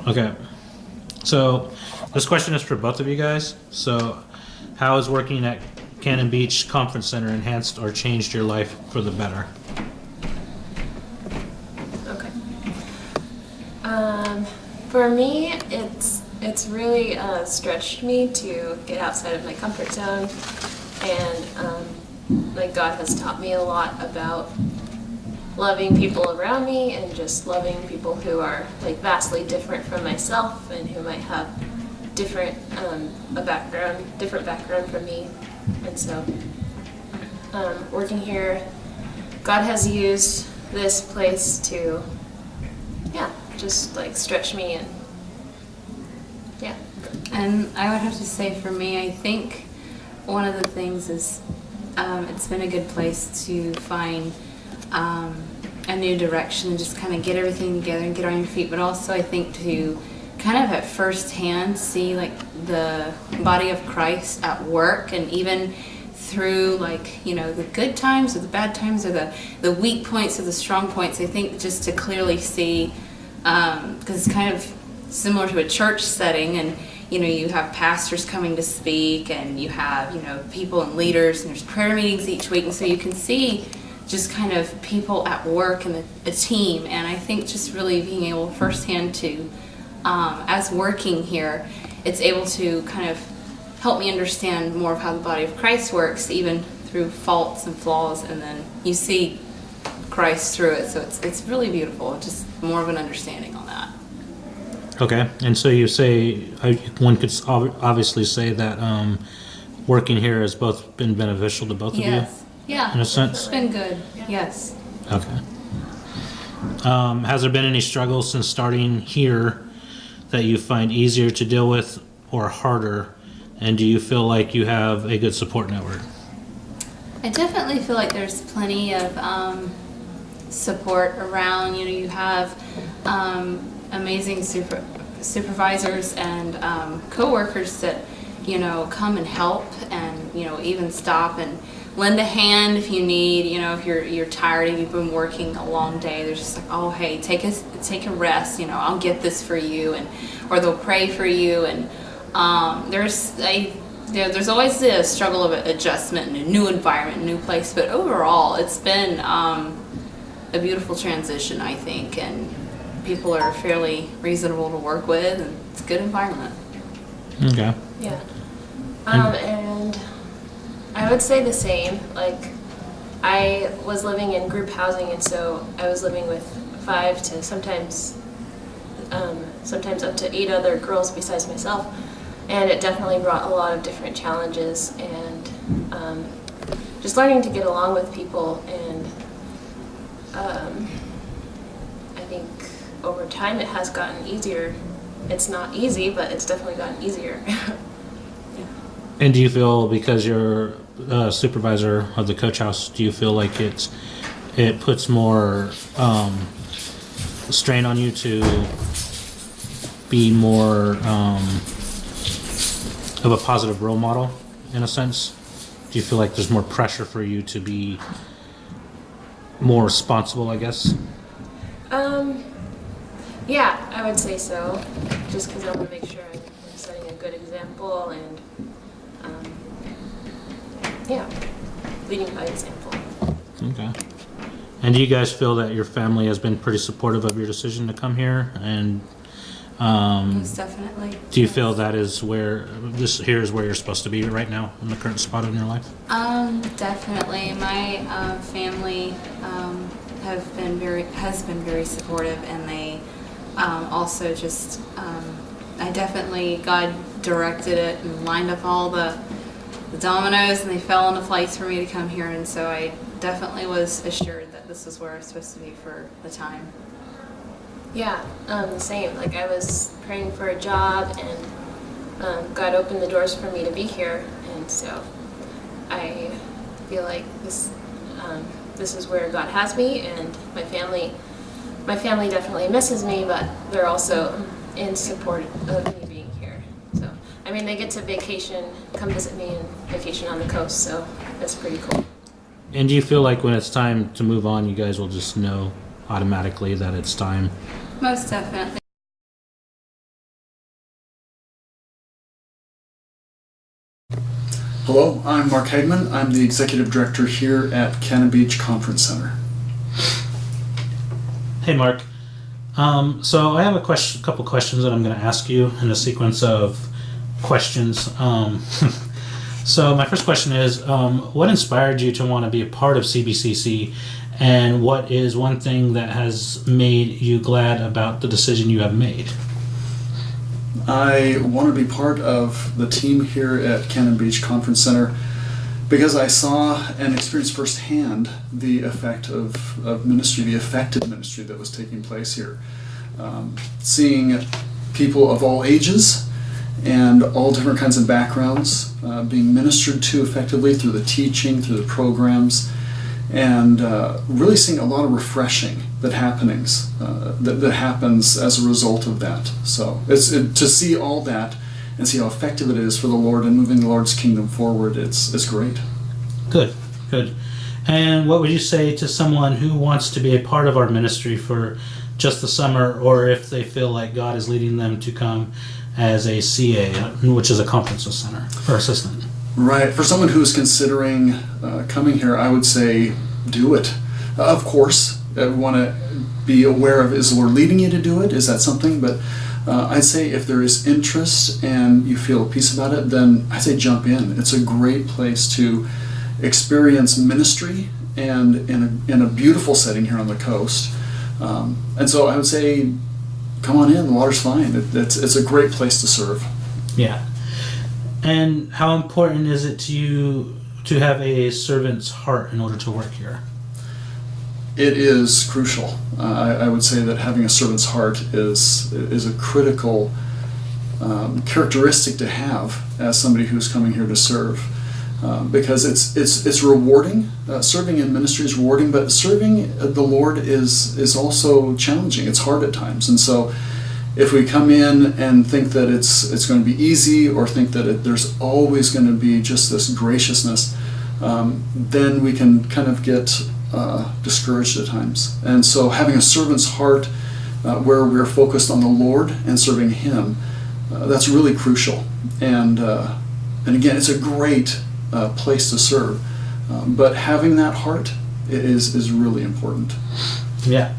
Okay. So this question is for both of you guys. So how has working at Cannon Beach Conference Center enhanced or changed your life for the better? Okay. For me, it's really stretched me to get outside of my comfort zone, and like God has taught me a lot about loving people around me and just loving people who are like vastly different from myself and who might have different background from me. And so working here, God has used this place to just like stretch me and And I would have to say for me, I think one of the things is it's been a good place to find a new direction and just kind of get everything together and get on your feet, but also I think to kind of at first hand see like the body of Christ at work, and even through like, you know, the good times or the bad times or the weak points or the strong points. I think just to clearly see, because it's kind of similar to a church setting, and you know, you have pastors coming to speak, and you have, you know, people and leaders, and there's prayer meetings each week, and so you can see just kind of people at work and a team. And I think just really being able firsthand to, as working here, it's able to kind of help me understand more of how the body of Christ works, even through faults and flaws, and then you see Christ through it. So it's really beautiful, just more of an understanding on that. Okay. And so you say, one could obviously say that working here has both been beneficial to both of you? Yes. Yeah. In a sense? It's been good. Yes. Okay. Has there been any struggles since starting here that you find easier to deal with or harder? And do you feel like you have a good support network? I definitely feel like there's plenty of support around. You know, you have amazing supervisors and co-workers that, you know, come and help, and, you know, even stop and lend a hand if you need. You know, if you're tired and you've been working a long day, they're just like, oh, hey, take a rest, you know, I'll get this for you, and or they'll pray for you. And there's always a struggle of adjustment in a new environment, a new place, but overall it's been a beautiful transition, I think, and people are fairly reasonable to work with, and it's a good environment. Okay. Yeah. And I would say the same. Like, I was living in group housing, and so I was living with 5 to sometimes up to 8 other girls besides myself, and it definitely brought a lot of different challenges, and just learning to get along with people. And I think over time it has gotten easier. It's not easy, but it's definitely gotten easier. And do you feel, because you're a supervisor of the coach house, do you feel like it puts more strain on you to be more of a positive role model, in a sense? Do you feel like there's more pressure for you to be more responsible, I guess? Yeah, I would say so. Just because I want to make sure I'm setting a good example, and leading by example. Okay. And do you guys feel that your family has been pretty supportive of your decision to come here? And Most definitely. do you feel that is where here is where you're supposed to be right now, in the current spot in your life? Definitely. My family has been very supportive, and they also just God directed it and lined up all the dominoes, and they fell into place for me to come here, and so I definitely was assured that this is where I was supposed to be for the time. Yeah, the same. Like, I was praying for a job, and God opened the doors for me to be here, and so I feel like this is where God has me, and my family definitely misses me, but they're also in support of me being here. So, I mean, they get to come visit me and vacation on the coast, so that's pretty cool. And do you feel like when it's time to move on, you guys will just know automatically that it's time? Most definitely. Hello, I'm Mark Hagman. I'm the Executive Director here at Cannon Beach Conference Center. Hey, Mark. So I have a couple questions that I'm going to ask you in a sequence of questions. So my first question is, what inspired you to want to be a part of CBCC, and what is one thing that has made you glad about the decision you have made? I want to be part of the team here at Cannon Beach Conference Center because I saw and experienced firsthand the effect of ministry, the effective ministry that was taking place here. Seeing people of all ages and all different kinds of backgrounds being ministered to effectively through the teaching, through the programs, and really seeing a lot of refreshing that happens as a result of that. So to see all that and see how effective it is for the Lord and moving the Lord's kingdom forward, it's great. Good. And what would you say to someone who wants to be a part of our ministry for just the summer, or if they feel like God is leading them to come as a CA, which is a conference center or assistant? Right. For someone who's considering coming here, I would say do it. Of course, I want to be aware of, is the Lord leading you to do it? Is that something? But I'd say if there is interest and you feel peace about it, then I'd say jump in. It's a great place to experience ministry and in a beautiful setting here on the coast. And so I would say, come on in, the water's fine. It's a great place to serve. Yeah. And how important is it to you to have a servant's heart in order to work here? It is crucial. I would say that having a servant's heart is a critical characteristic to have as somebody who's coming here to serve, because it's rewarding. Serving in ministry is rewarding, but serving the Lord is also challenging. It's hard at times, and so if we come in and think that it's going to be easy, or think that there's always going to be just this graciousness, then we can kind of get discouraged at times. And so having a servant's heart where we're focused on the Lord and serving Him, that's really crucial. And again, it's a great place to serve, but having that heart is really important. Yeah.